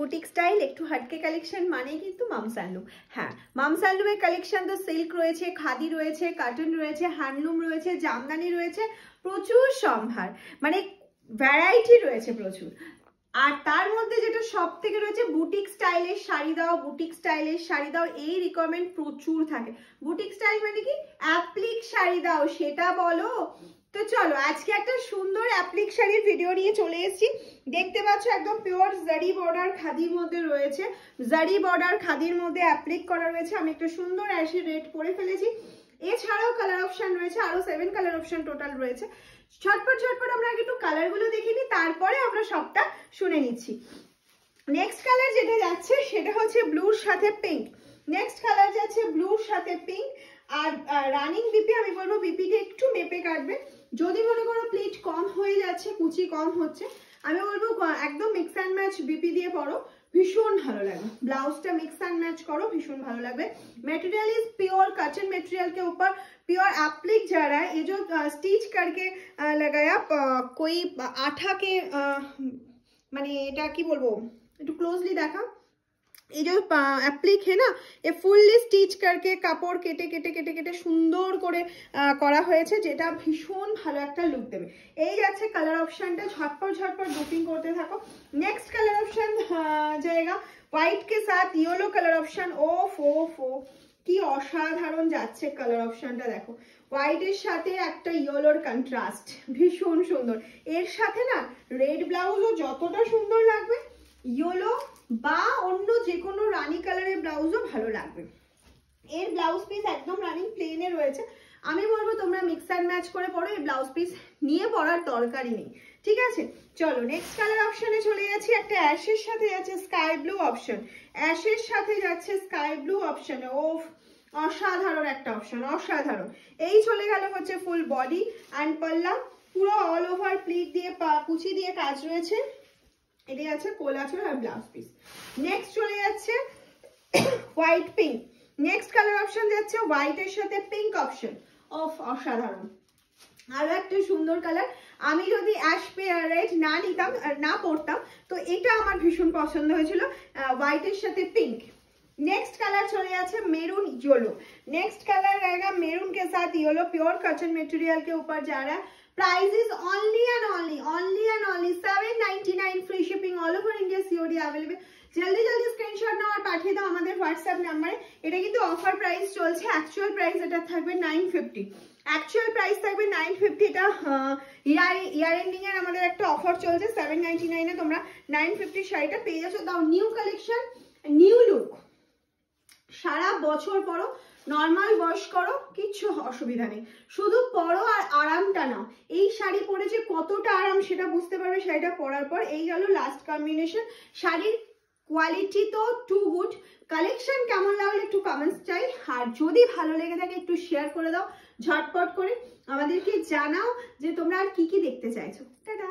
Boutique style, একটু হাটকে collection মানেই কিন্তু মামস হ্যান্ডলুম। হ্যাঁ, মামস হ্যান্ডলুমের কালেকশন তো সিল্ক রয়েছে, খাদি রয়েছে, কটন রয়েছে, হ্যান্ডলুম রয়েছে, জামদানি রয়েছে, প্রচুর সম্ভার, মানে ভ্যারাইটি রয়েছে প্রচুর। আর তার মধ্যে যেটা সব থেকে রয়েছে বুটিক স্টাইলের শাড়ি দাও, বুটিক স্টাইলের শাড়ি দাও, এই রিকোয়ারমেন্ট প্রচুর থাকে। বুটিক স্টাইল মানে কি অ্যাপ্লিক শাড়ি দাও সেটা বলো। তো চলো আজকে একটা সুন্দর অ্যাপ্লিক শাড়ির ভিডিও নিয়ে চলে এসেছি। দেখতে পাচ্ছ একদম পিওর জারি বর্ডার খাদির মধ্যে রয়েছে, জারি বর্ডার খাদির মধ্যে অ্যাপ্লিক করা রয়েছে। আমি একটা সুন্দর অ্যাশি রেড পরে ফেলেছি। এছাড়াও কালার অপশন রয়েছে, আরো 7 কালার অপশন টোটাল রয়েছে। ঝটপট ঝটপট আমরা আগে একটু কালারগুলো দেখে নিই, তারপরে আমরা সবটা শুনে নিচ্ছি। নেক্সট কালার যেটা যাচ্ছে সেটা হচ্ছে ব্লুর সাথে পিঙ্ক। নেক্সট কালার যাচ্ছে ব্লুর সাথে পিঙ্ক। আর রানিং বিপি আমি বলবো বিপিটা একটু মেপে কাটবে। যদি মনে করো প্লিট কম হয়ে যাচ্ছে, কুচি কম হচ্ছে, আমি বলবো একদম মিক্স অ্যান্ড ম্যাচ বিপি দিয়ে পরো, ভীষণ ভালো লাগবে। ব্লাউজটা মিক্স एंड मैच करो, भीषण ভালো লাগবে। Material is pure cotton material के ऊपर प्योर एप्लिक जा रहा है। ये जो स्टिच करके लगाया कोई आठा के মানে এটা কি বলবো, একটু ক্লোজলি দেখা। ये जो एप्लिक है ना, ये फुल्ली स्टिच करके কাপড় কেটে কেটে কেটে কেটে সুন্দর করে করা হয়েছে, যেটা ভীষণ ভালো একটা লুক দেবে। এই যাচ্ছে কালার অপশনটা, ঝটপট ঝটপট বুকিং করতে থাকো। নেক্সট কালার অপশন जाएगा হোয়াইট के साथ येलो কালার অপশন। ওফ ওফ ও কি অসাধারণ যাচ্ছে কালার অপশনটা, দেখো হোয়াইটের সাথে একটা ইয়েলোর কন্ট্রাস্ট, ভীষণ সুন্দর। এর সাথে না রেড ব্লাউজও যতটা সুন্দর লাগবে, ইয়েলো বা অন্য যে কোনো রানী কালারের ব্লাউজও ভালো লাগবে। এর ব্লাউজ পিস একদম রানিং প্লেনে রয়েছে। আমি বলবো তোমরা মিক্স অ্যান্ড ম্যাচ করে পরো, এই ব্লাউজ পিস নিয়ে পরার দরকারই নেই, ঠিক আছে। চলো নেক্সট কালার অপশনে চলে যাচ্ছি। একটা অ্যাশের সাথে যাচ্ছে স্কাই ব্লু অপশন, অ্যাশের সাথে যাচ্ছে স্কাই ব্লু অপশনে। ও অসাধারণ একটা অপশন, অসাধারণ। এই চলে গেল হচ্ছে ফুল বডি অ্যান্ড পাল্লা, পুরো অল ওভার প্লিট দিয়ে কুচি দিয়ে কাজ রয়েছে। এটাই আছে কোলাচল আর ব্লাউজ পিস। নেক্সট চলে যাচ্ছে white pink. Next colour option যাচ্ছে হোয়াইটের সাথে পিঙ্ক অপশন। অফ অসাধারণ, আরো একটা সুন্দর কালার। আমি যদি অ্যাশ রেড না নিতাম না পরতাম, তো এটা আমার ভীষণ পছন্দ হয়েছিল, হোয়াইটের সাথে পিঙ্ক। नेक्स्ट कलर चले जाते मेरून येलो। नेक्स्ट कलर रहेगा मेरून के साथ येलो, प्योर कॉटन मटेरियल के ऊपर जा रहा है। Price is only and only 799, free shipping all over India, COD available. जल्दी जल्दी स्क्रीनशॉट नाও আর পাঠিয়ে দাও আমাদের হোয়াটসঅ্যাপ নম্বরে। এটা কিন্তু অফার প্রাইস চলছে, অ্যাকচুয়াল প্রাইস এটা থাকবে 950, অ্যাকচুয়াল প্রাইস থাকবে 950। এটা ইয়ার এন্ডিং এর আমাদের একটা অফার চলছে, 799 এ তোমরা 950 শাড়িটা পেয়ে যাচ্ছ। দাও নিউ কালেকশন, নিউ লুক, সারা বছর পরো, নর্মাল ওয়াশ করো, কিচ্ছু অসুবিধা নেই, শুধু পরো আর আরামটা নাও। এই শাড়ি পরে যে কতটা আরাম সেটা বুঝতে পারবে শাড়িটা পরার পর। এই গেল লাস্ট কম্বিনেশন। শাড়ির কোয়ালিটি তো টু গুড। কালেকশন কেমন লাগলো একটু কমেন্টস চাই, আর যদি ভালো লেগে থাকে একটু শেয়ার করে দাও, ঝটপট করে আমাদেরকে জানাও যে তোমরা আর কি কি দেখতে চাইছো। টাটা।